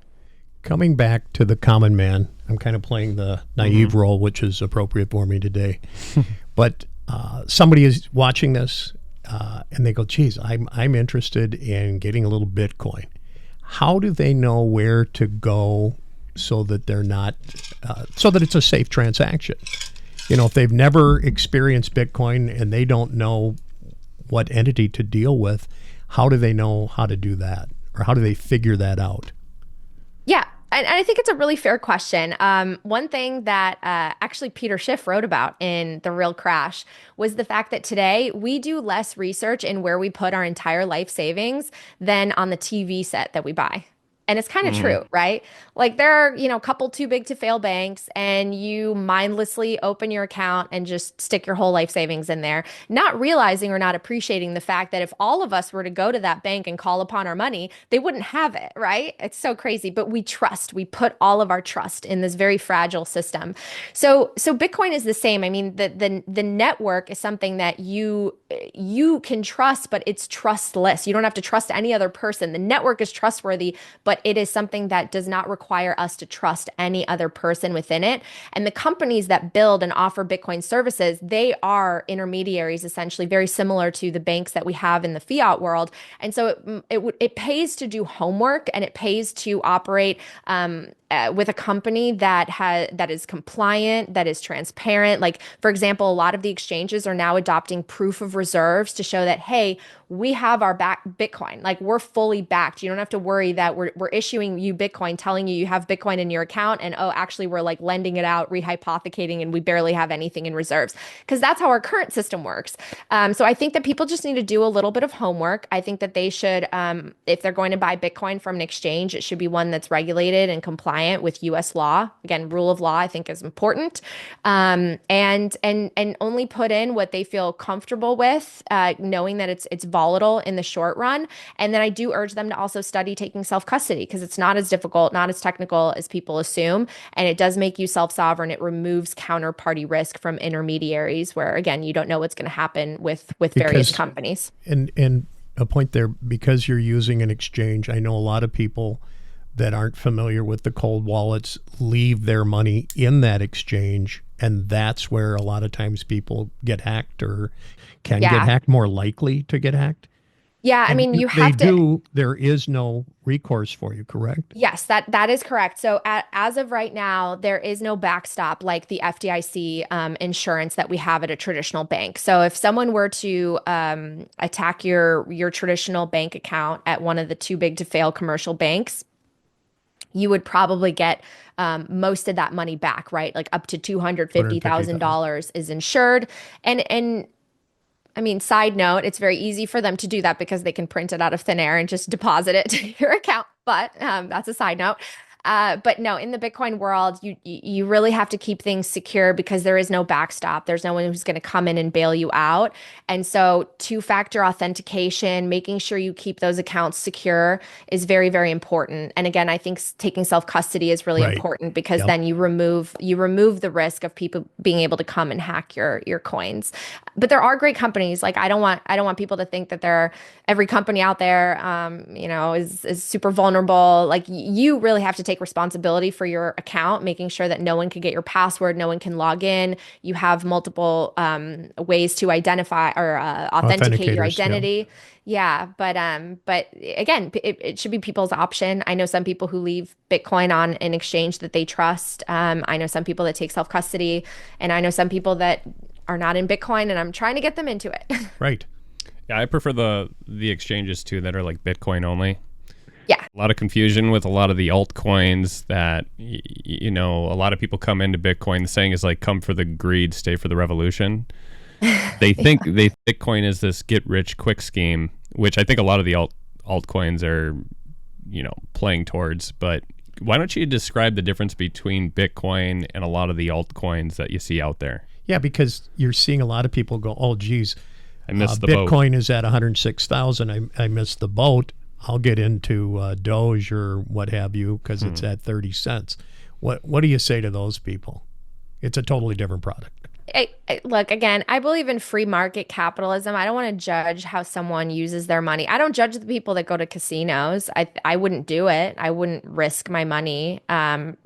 Coming back to the common man, I'm kind of playing the naive role, which is appropriate for me today. But somebody is watching this and they go, geez, I'm interested in getting a little Bitcoin. How do they know where to go so that they're not, so that it's a safe transaction? You know, if they've never experienced Bitcoin and they don't know what entity to deal with, how do they know how to do that? Or how do they figure that out? Yeah. And I think it's a really fair question. One thing that actually Peter Schiff wrote about in The Real Crash was the fact that today we do less research in where we put our entire life savings than on the TV set that we buy. And it's kind of true, right? Like there are, a couple too big to fail banks and you mindlessly open your account and just stick your whole life savings in there, not realizing or not appreciating the fact that if all of us were to go to that bank and call upon our money, they wouldn't have it, right? It's so crazy, but we put all of our trust in this very fragile system. So Bitcoin is the same. I mean, the network is something that you can trust, but it's trustless. You don't have to trust any other person. The network is trustworthy, but it is something that does not require us to trust any other person within it. And the companies that build and offer Bitcoin services, they are intermediaries, essentially very similar to the banks that we have in the fiat world. And so it pays to do homework and it pays to operate with a company that is compliant, that is transparent. Like, for example, a lot of the exchanges are now adopting proof of reserves to show that, hey, we have our back Bitcoin. Like we're fully backed. You don't have to worry that we're issuing you Bitcoin, telling you have Bitcoin in your account, and oh, actually we're like lending it out, rehypothecating, and we barely have anything in reserves. Because that's how our current system works. So I think that people just need to do a little bit of homework. I think that they should, if they're going to buy Bitcoin from an exchange, it should be one that's regulated and compliant with U.S. law. Again, rule of law I think is important, and only put in what they feel comfortable with, knowing that it's volatile in the short run. And then I do urge them to also study taking self-custody because it's not as difficult, not as technical as people assume. And it does make you self-sovereign. It removes counterparty risk from intermediaries where, again, you don't know what's going to happen with various companies. And a point there, because you're using an exchange, I know a lot of people that aren't familiar with the cold wallets leave their money in that exchange. And that's where a lot of times people get hacked or can get hacked, more likely to get hacked. Yeah, I mean, you have to. There is no recourse for you, correct? Yes, that is correct. So as of right now, there is no backstop like the FDIC insurance that we have at a traditional bank. So if someone were to attack your traditional bank account at one of the too big to fail commercial banks, you would probably get most of that money back, right? Like up to $250,000 is insured. And I mean, side note, it's very easy for them to do that because they can print it out of thin air and just deposit it to your account. But that's a side note. But no, in the Bitcoin world, you really have to keep things secure because there is no backstop. There's no one who's going to come in and bail you out. And so two-factor authentication, making sure you keep those accounts secure is very, very important. And again, I think taking self-custody is really Right. important because Yep. then you remove the risk of people being able to come and hack your coins. But there are great companies. Like I don't want people to think that every company out there is super vulnerable. Like you really have to take responsibility for your account, making sure that no one can get your password, no one can log in. You have multiple ways to identify or authenticate your Authenticators, yeah. identity. Yeah, but again, it should be people's option. I know some people who leave Bitcoin on an exchange that they trust. I know some people that take self-custody, and I know some people that are not in Bitcoin, and I'm trying to get them into it. Right. Yeah, I prefer the exchanges too that are like Bitcoin only. Yeah. A lot of confusion with a lot of the altcoins that a lot of people come into Bitcoin. The saying is like, come for the greed, stay for the revolution. They think Bitcoin is this get rich quick scheme, which I think a lot of the altcoins are playing towards. But why don't you describe the difference between Bitcoin and a lot of the altcoins that you see out there? Yeah, because you're seeing a lot of people go, oh, geez, I missed the boat. Bitcoin is at 106,000. I missed the boat. I'll get into Doge or what have you because it's at 30 cents. What do you say to those people? It's a totally different product. Look, again, I believe in free market capitalism. I don't want to judge how someone uses their money. I don't judge the people that go to casinos. I wouldn't do it. I wouldn't risk my money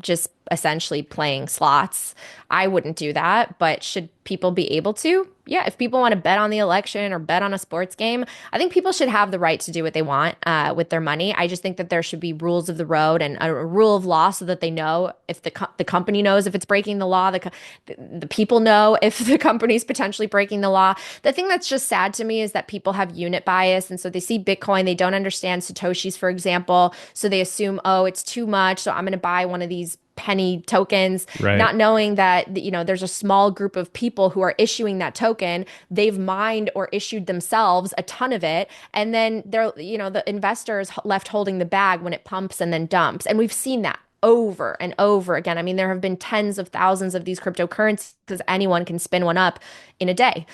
just essentially playing slots. I wouldn't do that. But should people be able to? Yeah, if people want to bet on the election or bet on a sports game, I think people should have the right to do what they want with their money. I just think that there should be rules of the road and a rule of law so that they know if the company knows if it's breaking the law, the people know if the company's potentially breaking the law. The thing that's just sad to me is that people have unit bias. And so they see Bitcoin, they don't understand Satoshis, for example. So they assume, oh, it's too much. So I'm going to buy one of these penny tokens, Right. not knowing that there's a small group of people who are issuing that token. They've mined or issued themselves a ton of it, and then they're the investors left holding the bag when it pumps and then dumps. And we've seen that over and over again. I mean, there have been tens of thousands of these cryptocurrencies because anyone can spin one up in a day.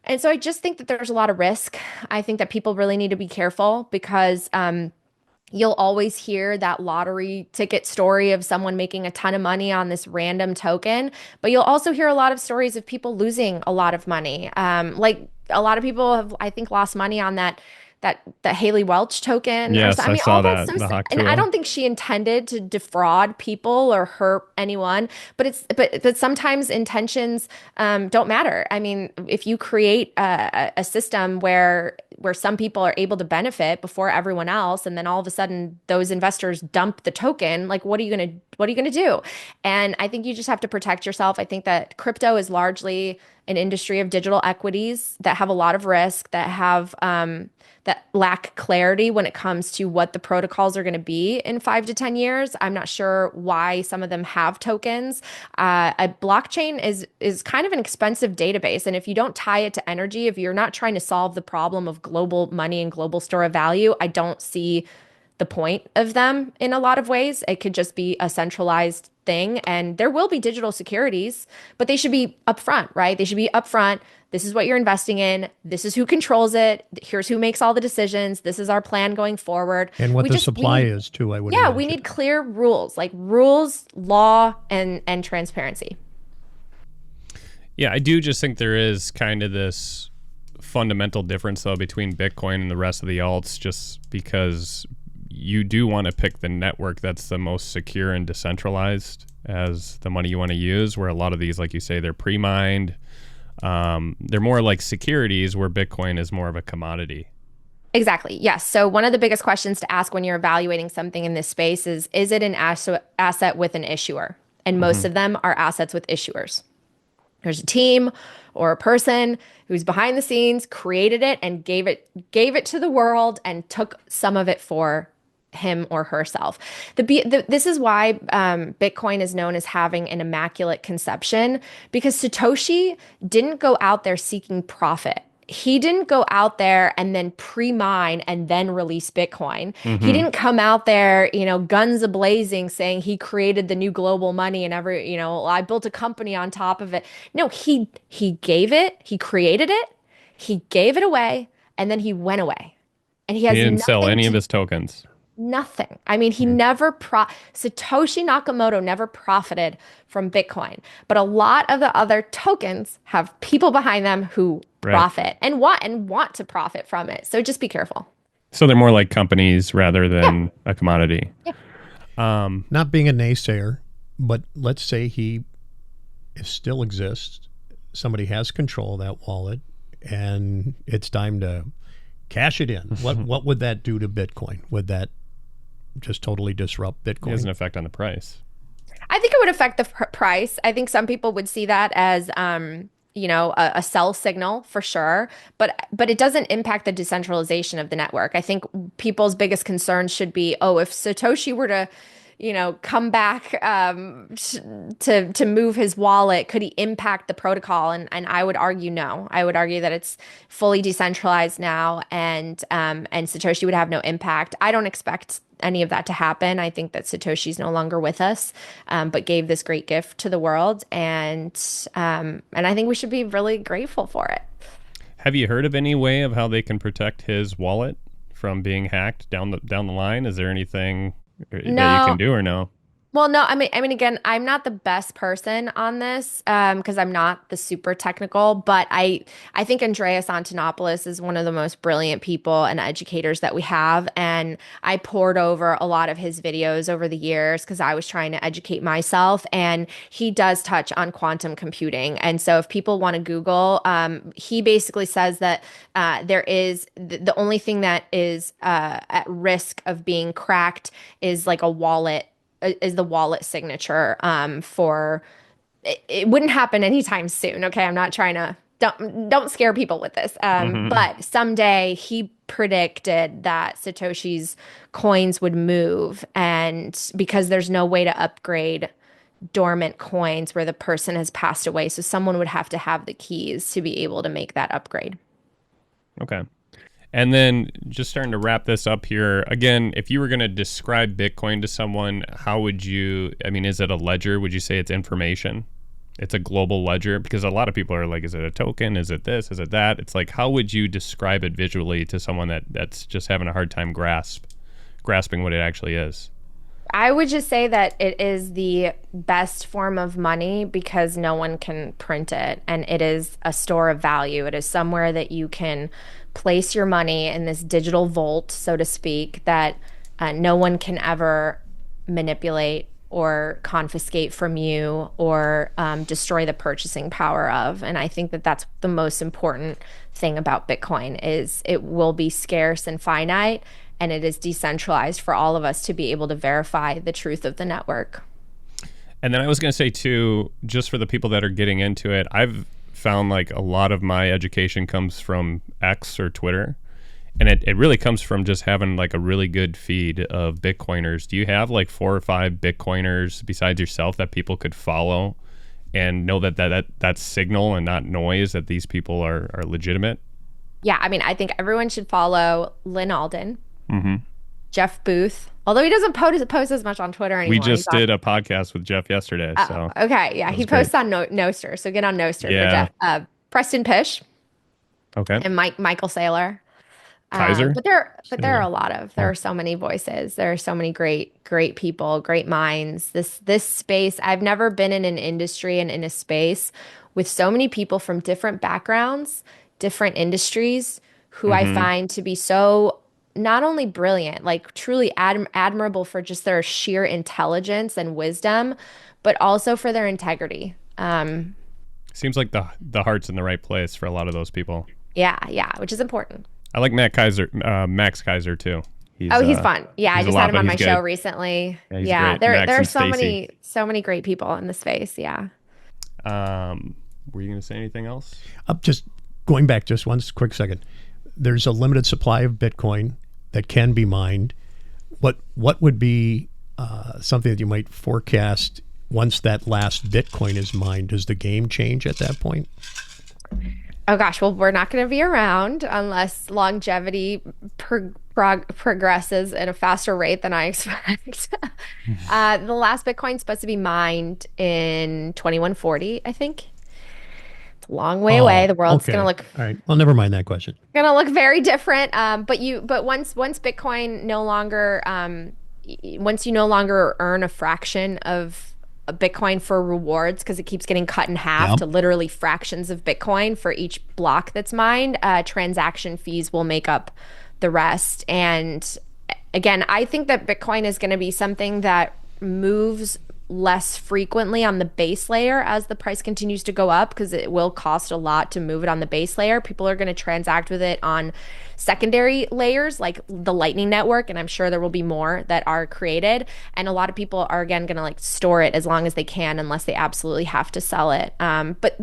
And so I just think that there's a lot of risk. I think that people really need to be careful because you'll always hear that lottery ticket story of someone making a ton of money on this random token, but you'll also hear a lot of stories of people losing a lot of money. Like a lot of people have, I think, lost money on that Haley Welch token. Yes, I saw all that, that's the Hawk and I Tool. don't think she intended to defraud people or hurt anyone, but sometimes intentions don't matter. I mean, if you create a system where some people are able to benefit before everyone else, and then all of a sudden those investors dump the token, like what are you gonna do? And I think you just have to protect yourself. I think that crypto is largely an industry of digital equities that have a lot of risk, that lack clarity when it comes to what the protocols are going to be in 5 to 10 years. I'm not sure why some of them have tokens. A blockchain is kind of an expensive database, and if you don't tie it to energy, if you're not trying to solve the problem of global money and global store of value, I don't see the point of them in a lot of ways. It could just be a centralized thing, and there will be digital securities, but they should be upfront, right? They should be upfront. This is what you're investing in. This is who controls it. Here's who makes all the decisions. This is our plan going forward. And what We the just- we supply need- is, too, I would Yeah, imagine. we need clear rules, like rules, law, and transparency. Yeah, I do just think there is kind of this fundamental difference, though, between Bitcoin and the rest of the alts, just because you do want to pick the network that's the most secure and decentralized as the money you want to use, where a lot of these, like you say, they're pre-mined. They're more like securities, where Bitcoin is more of a commodity. Exactly. Yes. So one of the biggest questions to ask when you're evaluating something in this space is it an asset with an issuer? And most of them are assets with issuers. There's a team or a person who's behind the scenes, created it and gave it to the world and took some of it for him or herself. This is why Bitcoin is known as having an immaculate conception, because Satoshi didn't go out there seeking profit. he didn't go out there and then pre-mine and then release Bitcoin. He didn't come out there, guns a-blazing saying he created the new global money and I built a company on top of it. No, he created it, he gave it away, and then he went away. And he has didn't sell nothing any to of his tokens. Nothing. I mean, Satoshi Nakamoto never profited from Bitcoin, but a lot of the other tokens have people behind them who profit and want to profit from it. So just be careful. So they're more like companies rather than a commodity. Yeah. Not being a naysayer, but let's say he still exists. Somebody has control of that wallet, and it's time to cash it in. What would that do to Bitcoin? Would that just totally disrupt Bitcoin? It has an effect on the price. I think it would affect the price. I think some people would see that as, a sell signal for sure, but it doesn't impact the decentralization of the network. I think people's biggest concerns should be, if Satoshi were to, come back to move his wallet, could he impact the protocol? And I would argue no. I would argue that it's fully decentralized now, and Satoshi would have no impact. I don't expect any of that to happen. I think that Satoshi's no longer with us, but gave this great gift to the world, and I think we should be really grateful for it. Have you heard of any way of how they can protect his wallet from being hacked down the line? Is there anything that you can do or no? Well, no, I mean, again, I'm not the best person on this because I'm not the super technical, but I think Andreas Antonopoulos is one of the most brilliant people and educators that we have. And I poured over a lot of his videos over the years because I was trying to educate myself. And he does touch on quantum computing. And so if people want to Google, he basically says that there is the only thing that is at risk of being cracked is like is the wallet signature for it wouldn't happen anytime soon. Okay, I'm not trying to don't scare people with this. But someday he predicted that Satoshi's coins would move, and because there's no way to upgrade dormant coins where the person has passed away, so someone would have to have the keys to be able to make that upgrade. Okay. And then just starting to wrap this up here, again, if you were going to describe Bitcoin to someone, how would you, is it a ledger? Would you say it's information? It's a global ledger? Because a lot of people are like, is it a token? Is it this? Is it that? It's like, how would you describe it visually to someone that's just having a hard time grasping what it actually is? I would just say that it is the best form of money because no one can print it, and it is a store of value. It is somewhere that you can place your money in this digital vault, so to speak, that no one can ever manipulate or confiscate from you or destroy the purchasing power of. And I think that that's the most important thing about Bitcoin is it will be scarce and finite, and it is decentralized for all of us to be able to verify the truth of the network. And then I was going to say too, just for the people that are getting into it, I've found like a lot of my education comes from X or Twitter, and it really comes from just having like a really good feed of Bitcoiners. Do you have like 4 or 5 Bitcoiners besides yourself that people could follow and know that's signal and not noise, that these people are legitimate? Yeah, I think everyone should follow Lynn Alden, Jeff Booth, although he doesn't post as much on Twitter anymore. We just did a podcast with Jeff yesterday. So okay, yeah, he posts on Nostr, so get on Nostr for Jeff. Preston Pish, okay, and Michael Saylor. Kaiser. But there are so many voices. There are so many great people, great minds. This space, I've never been in an industry and in a space with so many people from different backgrounds, different industries, who I find to be so not only brilliant, like truly admirable for just their sheer intelligence and wisdom, but also for their integrity. Seems like the heart's in the right place for a lot of those people. Yeah, which is important. I like Max Kaiser too. He's fun. Yeah, I just had him on my show recently. Yeah, there are so many great people in the space. Yeah. Were you going to say anything else? Just going back just one quick second. There's a limited supply of Bitcoin that can be mined. What would be something that you might forecast once that last Bitcoin is mined? Does the game change at that point? Oh gosh, well, we're not going to be around unless longevity progresses at a faster rate than I expect. The last Bitcoin's supposed to be mined in 2140, I think. It's a long way away. Oh, The world's okay. All right. Well, never mind that question. gonna look very different. But once Bitcoin no longer once you no longer earn a fraction of a Bitcoin for rewards because it keeps getting cut in half Yep. to literally fractions of Bitcoin for each block that's mined, transaction fees will make up the rest. And again, I think that Bitcoin is going to be something that moves less frequently on the base layer as the price continues to go up because it will cost a lot to move it on the base layer. People are going to transact with it on secondary layers like the Lightning Network, and I'm sure there will be more that are created. And a lot of people are again going to like store it as long as they can, unless they absolutely have to sell it. But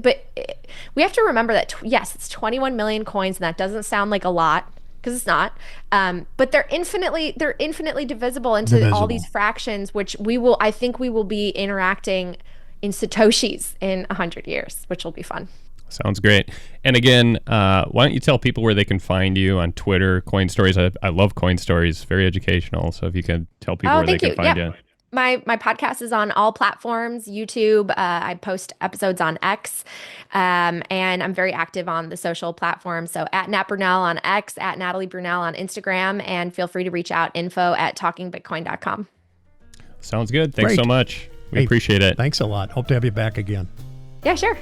we have to remember that yes, it's 21 million coins, and that doesn't sound like a lot because it's not. But they're infinitely divisible into all these fractions, which I think we will be interacting in Satoshis in 100 years, which will be fun. Sounds great. And again, why don't you tell people where they can find you on Twitter, Coin Stories? I love Coin Stories, very educational. So if you could tell people where they can find you. My podcast is on all platforms, YouTube. I post episodes on X, and I'm very active on the social platforms. So at Nat Brunell on X, at Natalie Brunell on Instagram, and feel free to reach out, info@talkingbitcoin.com. Sounds good. Thanks so much. We appreciate it. Thanks a lot. Hope to have you back again. Yeah, sure.